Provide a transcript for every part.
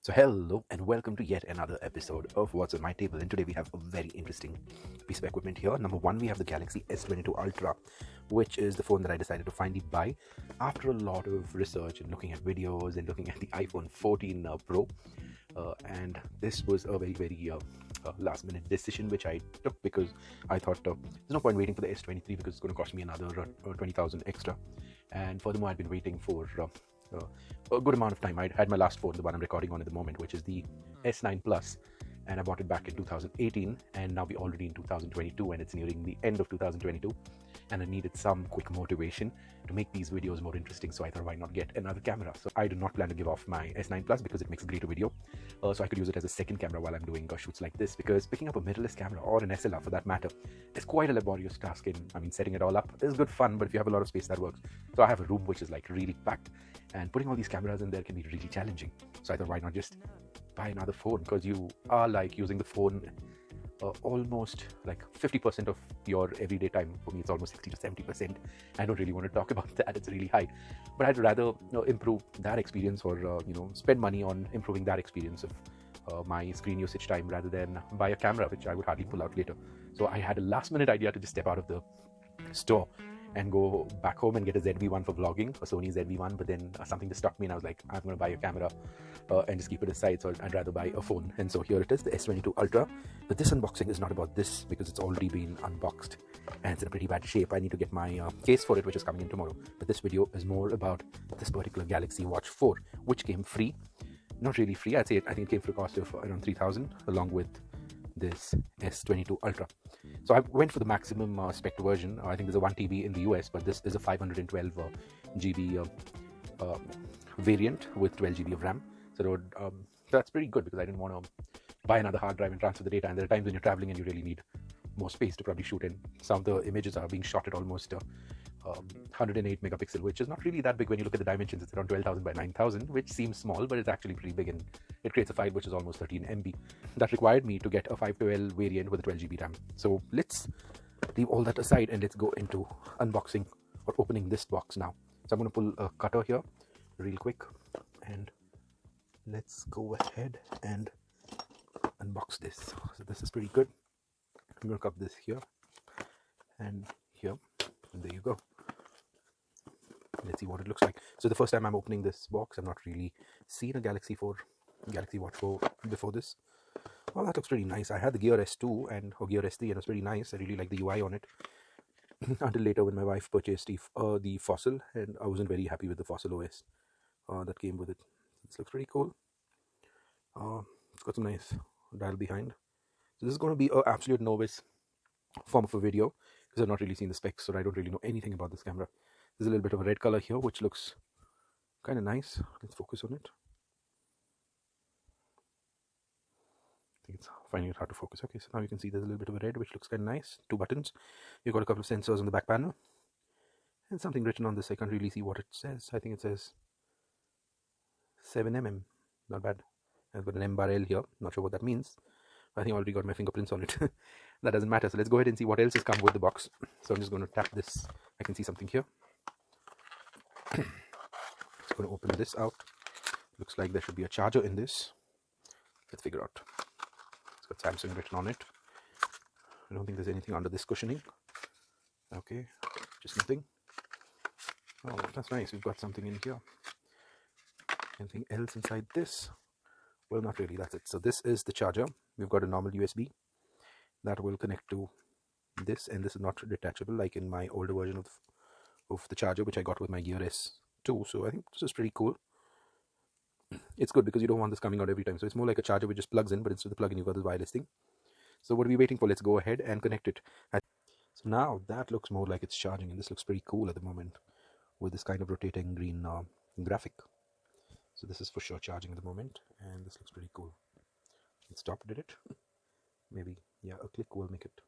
So hello and welcome to yet another episode of What's on My Table, and today we have a very interesting piece of equipment here. Number one, we have the Galaxy S22 Ultra, which is the phone that I decided to finally buy after a lot of research and looking at videos and looking at the iPhone 14 Pro. And this was a very last minute decision which I took because I thought there's no point waiting for the S23 because it's going to cost me another 20,000 extra. And furthermore, I'd been waiting for a good amount of time. I had my last phone, the one I'm recording on at the moment, which is the S9 Plus, and I bought it back in 2018, and now we're already in 2022, and it's nearing the end of 2022, and I needed some quick motivation to make these videos more interesting, so I thought, why not get another camera? So I do not plan to give off my S9 Plus because it makes a greater video, so I could use it as a second camera while I'm doing shoots like this, because picking up a mirrorless camera, or an SLR for that matter, is quite a laborious task. Setting it all up is good fun, but if you have a lot of space, that works. So I have a room which is like really packed, and putting all these cameras in there can be really challenging. So I thought, why not just buy another phone? Because you are like using the phone almost like 50% of your everyday time. For me, it's almost 60 to 70%. I don't really want to talk about that, it's really high, but I'd rather improve that experience, or spend money on improving that experience of my screen usage time, rather than buy a camera which I would hardly pull out later. So I had a last minute idea to just step out of the store and go back home and get a ZV-1 for vlogging, a Sony ZV-1, but then something just stopped me, and I was like, I'm going to buy a camera and just keep it aside, so I'd rather buy a phone. And so here it is, the S22 Ultra. But this unboxing is not about this, because it's already been unboxed and it's in a pretty bad shape. I need to get my case for it, which is coming in tomorrow. But this video is more about this particular Galaxy Watch 4, which came free. Not really free, I think it came for a cost of around 3,000, along with this S22 Ultra. So I went for the maximum spec version. I think there's a 1 TB in the US, but this is a 512 GB variant with 12 GB of RAM. So that's pretty good, because I didn't want to buy another hard drive and transfer the data. And there are times when you're traveling and you really need more space to probably shoot in. Some of the images are being shot at almost 108 megapixel, which is not really that big when you look at the dimensions. It's around 12,000 by 9,000, which seems small, but it's actually pretty big, and it creates a file which is almost 13 MB. That required me to get a 512 variant with a 12 GB RAM. So let's leave all that aside and let's go into unboxing or opening this box now. So I'm going to pull a cutter here real quick, and let's go ahead and unbox this. So this is pretty good. I'm going to cup this here and here, and there you go. Let's see what it looks like. So the first time I'm opening this box, I've not really seen a Galaxy Watch 4 before this. Well, that looks pretty nice. I had the Gear S2 or Gear S3, and it was pretty nice. I really like the UI on it. Until later, when my wife purchased the Fossil, and I wasn't very happy with the Fossil OS that came with it. This looks pretty cool. It's got some nice dial behind. So this is going to be an absolute novice form of a video, because I've not really seen the specs, so I don't really know anything about this camera. There's a little bit of a red color here, which looks kind of nice. Let's focus on it. I think it's finding it hard to focus. Okay, so now you can see there's a little bit of a red, which looks kind of nice. 2 buttons. You've got a couple of sensors on the back panel, and something written on this. I can't really see what it says. I think it says 7mm. Not bad. I've got an M bar L here. Not sure what that means. I think I already got my fingerprints on it. That doesn't matter. So let's go ahead and see what else has come with the box. So I'm just going to tap this. I can see something here. Just going to open this out. Looks like there should be a charger in this. Let's figure out. It's got Samsung written on it. I don't think there's anything under this cushioning. Okay, just nothing. Oh, that's nice. We've got something in here. Anything else inside this? Well, not really. That's it. So this is the charger. We've got a normal USB that will connect to this, and this is not detachable like in my older version of the charger, which I got with my Gear S2. So I think this is pretty cool. It's good because you don't want this coming out every time. So it's more like a charger which just plugs in, but instead of the plug-in, you've got this wireless thing. So what are we waiting for? Let's go ahead and connect it. So now that looks more like it's charging, and this looks pretty cool at the moment with this kind of rotating green graphic. So this is for sure charging at the moment, and this looks pretty cool. Let's stop. Did it? Maybe, yeah, a click will make it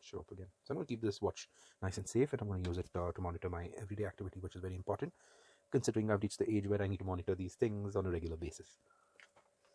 show up again. So I'm going to keep this watch nice and safe, and I'm going to use it to monitor my everyday activity, which is very important, considering I've reached the age where I need to monitor these things on a regular basis.